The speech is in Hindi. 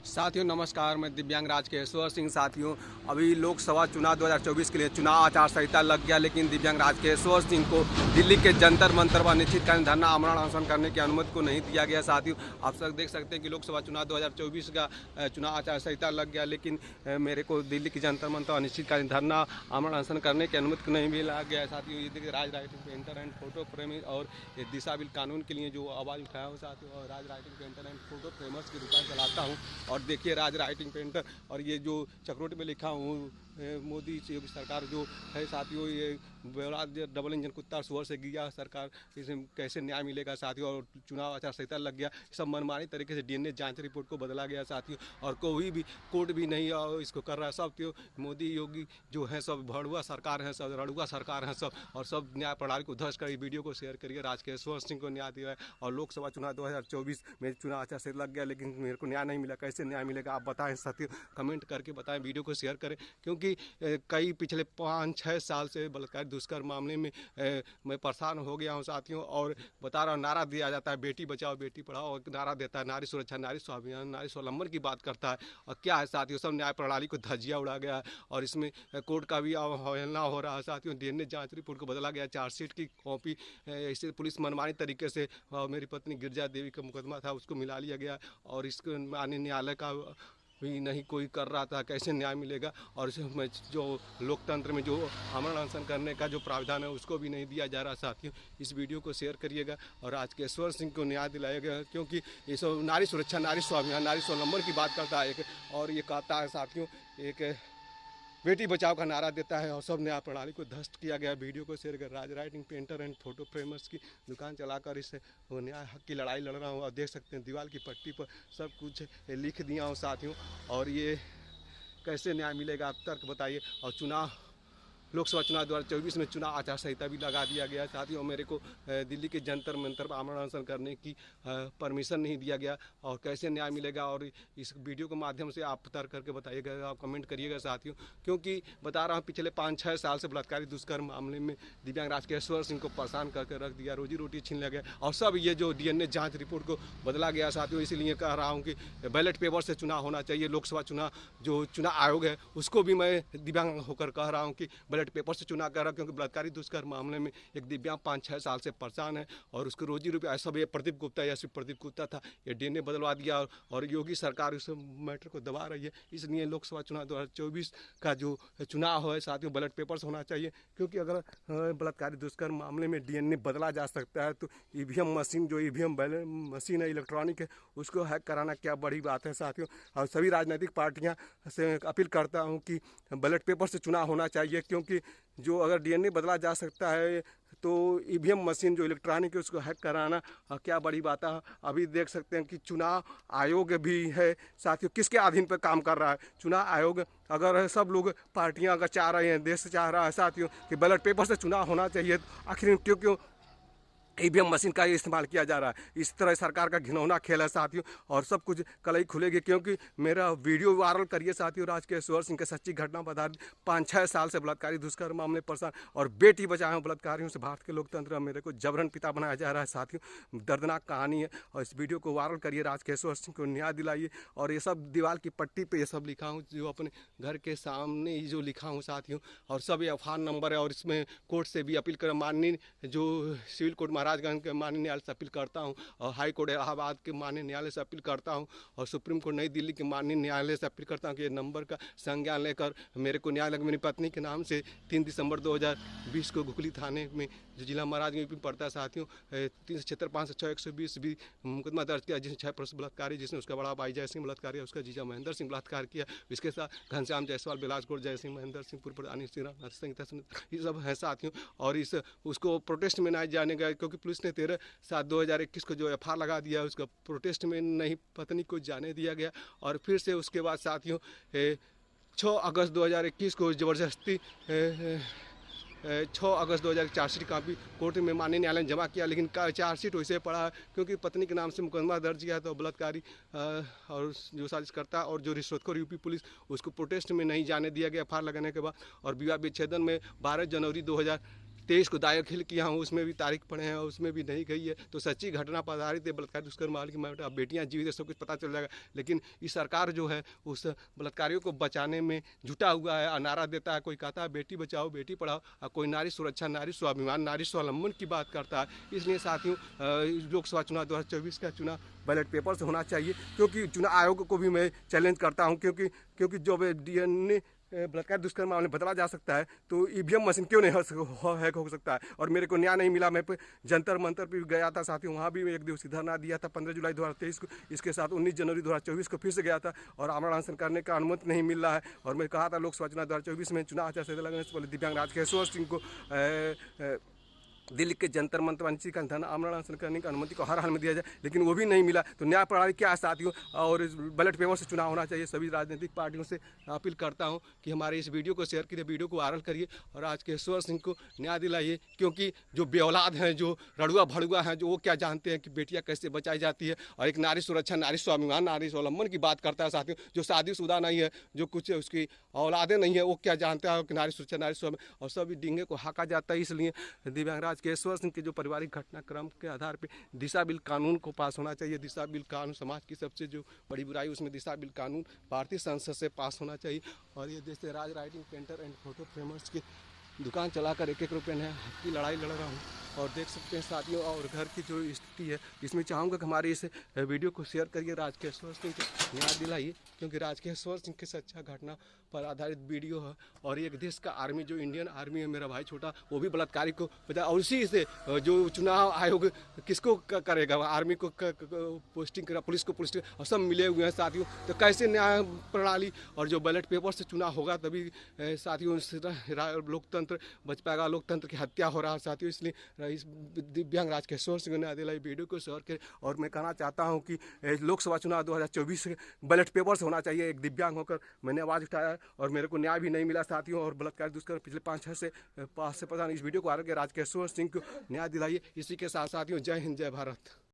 साथियों नमस्कार, मैं दिव्यांग राज केशवर सिंह। साथियों, अभी लोकसभा चुनाव 2024 के लिए चुनाव आचार संहिता लग गया, लेकिन दिव्यांग राज केशवर सिंह को दिल्ली के जंतर मंतर पर अनिश्चितकालीन धरना आमरण अनशन करने की अनुमति को नहीं दिया गया। साथियों, आप सब देख सकते हैं कि लोकसभा चुनाव 2024 का चुनाव आचार संहिता लग गया, लेकिन मेरे को दिल्ली के जंतर मंतर अनिश्चितकालीन धरना आमरण अनशन करने की अनुमति को नहीं मिला गया। साथियों, ये देखिए Raj writing painter and photo frame और दिशा बिल कानून के लिए जो आवाज़ उठाया हो साथियों, और Raj writing painter and photo framers की दुकान चलाता हूँ। और देखिए राज राइटिंग पेंटर, और ये जो चक्रोट में लिखा हूँ मोदी योगी सरकार जो है साथियों, ये डबल इंजन कुत्ता सुअर से गिया सरकार, इसमें कैसे न्याय मिलेगा साथियों। और चुनाव आचार संहिता लग गया, सब मनमानी तरीके से डीएनए जांच रिपोर्ट को बदला गया साथियों, और कोई भी कोर्ट भी नहीं इसको कर रहा है। सब तो मोदी योगी जो है सब भड़ुआ सरकार है, सब रड़ुआ सरकार है सब, और सब न्याय प्रणाली को ध्वस्त करिए। वीडियो को शेयर करिए। राज केशवर सिंह को न्याय दिया है, और लोकसभा चुनाव 2024 में चुनाव आचार संहिता लग गया, लेकिन मेरे को न्याय नहीं मिला। कैसे न्याय मिलेगा आप बताएं साथियों, कमेंट करके बताएं, वीडियो को शेयर करें। क्योंकि कई पिछले 5-6 साल से बलात्कार दुष्कर्म मामले में मैं परेशान हो गया हूं साथियों। और बता रहा हूँ, नारा दिया जाता है बेटी बचाओ बेटी पढ़ाओ, और नारा देता है नारी सुरक्षा, नारी स्वाभिमान, नारी स्वावलंबन की बात करता है। और क्या है साथियों, सब न्याय प्रणाली को धज्जिया उड़ा गया है, और इसमें कोर्ट का भी अवहेलना हो रहा है साथियों। डीएनए जांच रिपोर्ट को बदला गया, चार्जशीट की कॉपी ऐसे पुलिस मनमानी तरीके से मेरी पत्नी गिरजा देवी का मुकदमा था उसको मिला लिया गया, और इसको माननीय न्यायालय का भी नहीं कोई कर रहा था। कैसे न्याय मिलेगा। और इसमें जो लोकतंत्र में जो आमरण अनशन करने का जो प्रावधान है उसको भी नहीं दिया जा रहा साथियों। इस वीडियो को शेयर करिएगा, और आज केशवर सिंह को न्याय दिलाएगा, क्योंकि ये सब नारी सुरक्षा, नारी स्वाभिमान, नारी स्वावलंबन की बात करता है एक, और ये कहता है साथियों एक बेटी बचाओ का नारा देता है, और सब न्याय प्रणाली को ध्वस्त किया गया। वीडियो को शेयर कर। Raj writing painter and photo framers की दुकान चलाकर इससे न्याय हक की लड़ाई लड़ रहा हूँ। और देख सकते हैं दीवार की पट्टी पर सब कुछ लिख दिया हूँ साथियों। और ये कैसे न्याय मिलेगा आप तर्क बताइए। और चुनाव लोकसभा चुनाव 2024 में चुनाव आचार संहिता भी लगा दिया गया साथियों। मेरे को दिल्ली के जंतर मंतर पर आमरण अनशन करने की परमिशन नहीं दिया गया, और कैसे न्याय मिलेगा। और इस वीडियो के माध्यम से आप तर्क करके बताइएगा, आप कमेंट करिएगा साथियों। क्योंकि बता रहा हूँ पिछले 5-6 साल से बलात्कारी दुष्कर्म मामले में दिव्यांग राज केशवर सिंह को परेशान करके रख दिया, रोजी रोटी छीन लिया गया, और सब ये जो डीएनए जाँच रिपोर्ट को बदला गया साथियों। इसलिए कह रहा हूँ कि बैलेट पेपर से चुनाव होना चाहिए। लोकसभा चुनाव जो चुनाव आयोग है उसको भी मैं दिव्यांग होकर कह रहा हूँ कि बैलेट पेपर से चुनाव कर रहा, क्योंकि बलात्कारी दुष्कर्म मामले में एक दिव्यांग 5-6 साल से परेशान है, और उसको रोजी रुपया सब ये प्रदीप गुप्ता या सिर्फ प्रदीप गुप्ता था, ये डीएनए बदलवा दिया, और योगी सरकार उस मैटर को दबा रही है। इसलिए लोकसभा चुनाव 2024 का जो चुनाव है साथियों बैलेट पेपर से होना चाहिए। क्योंकि अगर बलात्कारी दुष्कर्म मामले में डीएनए बदला जा सकता है, तो ईवीएम मशीन जो ईवीएम मशीन है इलेक्ट्रॉनिक है, उसको हैक कराना क्या बड़ी बात है साथियों। और सभी राजनीतिक पार्टियां से अपील करता हूं कि बैलेट पेपर से चुनाव होना चाहिए, क्योंकि जो अगर डीएनए बदला जा सकता है तो ईवीएम मशीन जो इलेक्ट्रॉनिक है उसको हैक कराना क्या बड़ी बात है। अभी देख सकते हैं कि चुनाव आयोग भी है साथियों, किसके अधीन पर काम कर रहा है चुनाव आयोग। अगर सब लोग पार्टियां अगर चाह रहे हैं, देश चाह रहा है साथियों कि बैलेट पेपर से चुनाव होना चाहिए, तो आखिर क्यों क्यों ईवीएम मशीन का इस्तेमाल किया जा रहा है। इस तरह सरकार का घिनौना खेल है साथियों, और सब कुछ कल ही खुलेगी। क्योंकि मेरा वीडियो वायरल करिए साथियों, राज केशवर सिंह के सच्ची घटना बता दी। 5-6 साल से बलात्कारी दुष्कर्म मामले परेशान, और बेटी बचाओ बलात्कारियों से भारत के लोकतंत्र मेरे को जबरन पिता बनाया जा रहा है साथियों। दर्दनाक कहानी है, और इस वीडियो को वायरल करिए, राज केशवर सिंह को न्याय दिलाइए। और ये सब दीवार की पट्टी पर ये सब लिखा हूँ, जो अपने घर के सामने ही जो लिखा हूँ साथियों। और सब ये एफआईआर नंबर है, और इसमें कोर्ट से भी अपील कर, माननीय जो सिविल कोर्ट महाराजगंज के माननीय न्यायालय से अपील करता हूं, और हाई कोर्ट इलाहाबाद के माननीय न्यायालय से अपील करता हूं, और सुप्रीम कोर्ट नई दिल्ली के माननीय न्यायालय से अपील करता हूं कि ये नंबर का संज्ञान लेकर मेरे को न्याय लगे। मेरी पत्नी के नाम से 3 दिसंबर 2020 को गुखली थाने में जो जिला महाराजगंज में पड़ता है साथियों 376-506-120 भी मुकदमा दर्ज किया, जिसमें 6 पुरुष बलात्कारी, जिसने उसका बड़ा भाई जय सिंह बलात्कारी, उसका जीजा महेंद्र सिंह बलात्कार किया। इसके साथ घनश्याम जायसवाल, बिलासपुर जय सिंह, महेंद्र सिंह पूर्व प्रधानी सिंह, ये सब है साथियों। और इस उसको प्रोटेस्ट में नहीं जाने गया, क्योंकि पुलिस ने 13/7/2021 को जो एफआईआर लगा दिया उसका प्रोटेस्ट में नहीं पत्नी को जाने दिया गया। और फिर से उसके बाद साथियों 6 अगस्त 2021 को ज़बरदस्ती 6 अगस्त 2000 चार्जशीट कापी कोर्ट में माननीय न्यायालय ने जमा किया, लेकिन चार्जशीट वैसे पड़ा है क्योंकि पत्नी के नाम से मुकदमा दर्ज किया है। तो बलात्कारी और जो साजिश करता और जो रिश्वतखोर यूपी पुलिस उसको प्रोटेस्ट में नहीं जाने दिया गया एफआईआर लगाने के बाद। और विवाह विच्छेदन में 12 जनवरी 2023 23 को दाखिल किया हूँ, उसमें भी तारीख पड़े हैं, उसमें भी नहीं गई है। तो सच्ची घटना पर आधारित है, बलात्कार दुष्कर्म मामले की, अब बेटियाँ जीवित है, सब कुछ पता चल जाएगा। लेकिन ये सरकार जो है उस बलात्कारियों को बचाने में जुटा हुआ है। नारा देता है, कोई कहता है बेटी बचाओ बेटी पढ़ाओ, और कोई नारी सुरक्षा, नारी स्वाभिमान, नारी स्वावलंबन की बात करता है। इसलिए साथियों, लोकसभा चुनाव 2024 का चुनाव बैलेट पेपर से होना चाहिए, क्योंकि चुनाव आयोग को भी मैं चैलेंज करता हूं, क्योंकि जो DNA बलात्कार दुष्कर्म मामले बदला जा सकता है, तो EVM मशीन क्यों नहीं हैक हो सकता है। और मेरे को न्याय नहीं मिला। मैं जंतर मंतर पर गया था साथियों, वहाँ भी एक दिवसीय धरना दिया था 15 जुलाई 2023 को। इसके साथ 19 जनवरी 2024 को फिर से गया था, और आमरण अनशन करने का अनुमति नहीं मिल रहा है। और मैं कहा था लोकसभा चुनाव 2024 में चुनाव आचार संहिता लगने से पहले दिव्यांग राज केशवर सिंह को दिल्ली के जंतर मंतर पर का धरना आमरण अनशन करने की अनुमति को हर हाल में दिया जाए, लेकिन वो भी नहीं मिला। तो न्याय प्रणाली क्या है साथियों, और बैलेट पेपर से चुनाव होना चाहिए। सभी राजनीतिक पार्टियों से अपील करता हूं कि हमारे इस वीडियो को शेयर कीजिए, वीडियो को वायरल करिए, और आज केशवर सिंह को न्याय दिलाइए। क्योंकि जो बेऔलाद हैं, जो रड़ुआ भड़ुआ हैं, जो वो क्या जानते हैं कि बेटियाँ कैसे बचाई जाती है। और एक नारी सुरक्षा, नारी स्वाभिमान, नारी स्वावलंबन की बात करता है साथियों। जो शादीशुदा नहीं है, जो कुछ उसकी औलादें नहीं है, वो क्या जानता है कि नारी सुरक्षा, नारी स्वाभिमान, और सभी डींगे को हाका जाता है। इसलिए दिव्यांग राज केशवर सिंह के जो पारिवारिक घटनाक्रम के आधार पे दिशा बिल कानून को पास होना चाहिए। दिशा बिल कानून समाज की सबसे जो बड़ी बुराई, उसमें दिशा बिल कानून भारतीय संसद से पास होना चाहिए। और ये जैसे Raj writing painter and photo framers की दुकान चलाकर 1-1 रुपये में की लड़ाई लड़ रहा हूँ। और देख सकते हैं साथियों, और घर की जो स्थिति है, इसमें चाहूँगा कि हमारे इस वीडियो को शेयर करिए, राज केशवर सिंह को न्याय दिलाइए। क्योंकि राज केशवर सिंह की सच्चा घटना पर आधारित वीडियो है। और एक देश का आर्मी, जो इंडियन आर्मी है, मेरा भाई छोटा, वो भी बलात्कारी को बता। और उसी से जो चुनाव आयोग किसको करेगा, आर्मी को पोस्टिंग करेगा, पुलिस को पोस्टिंग, और सब मिले हुए हैं साथियों। तो कैसे न्याय प्रणाली, और जो बैलेट पेपर से चुनाव होगा तभी साथियों लोकतंत्र बच पाएगा। लोकतंत्र की हत्या हो रहा है साथियों। इसलिए इस दिव्यांग राज केशवर सिंह ने न्याय दिलाई, वीडियो को शेयर करें। और मैं कहना चाहता हूं कि लोकसभा चुनाव 2024 बैलेट पेपर से होना चाहिए। एक दिव्यांग होकर मैंने आवाज़ उठाया, और मेरे को न्याय भी नहीं मिला साथियों। और बलात्कार दुष्कर्म पिछले 5-6 से 5 से पता नहीं, इस वीडियो को आ रहा है, राज केशवर सिंह को न्याय दिलाइए। इसी के साथ साथियों, जय हिंद, जय भारत।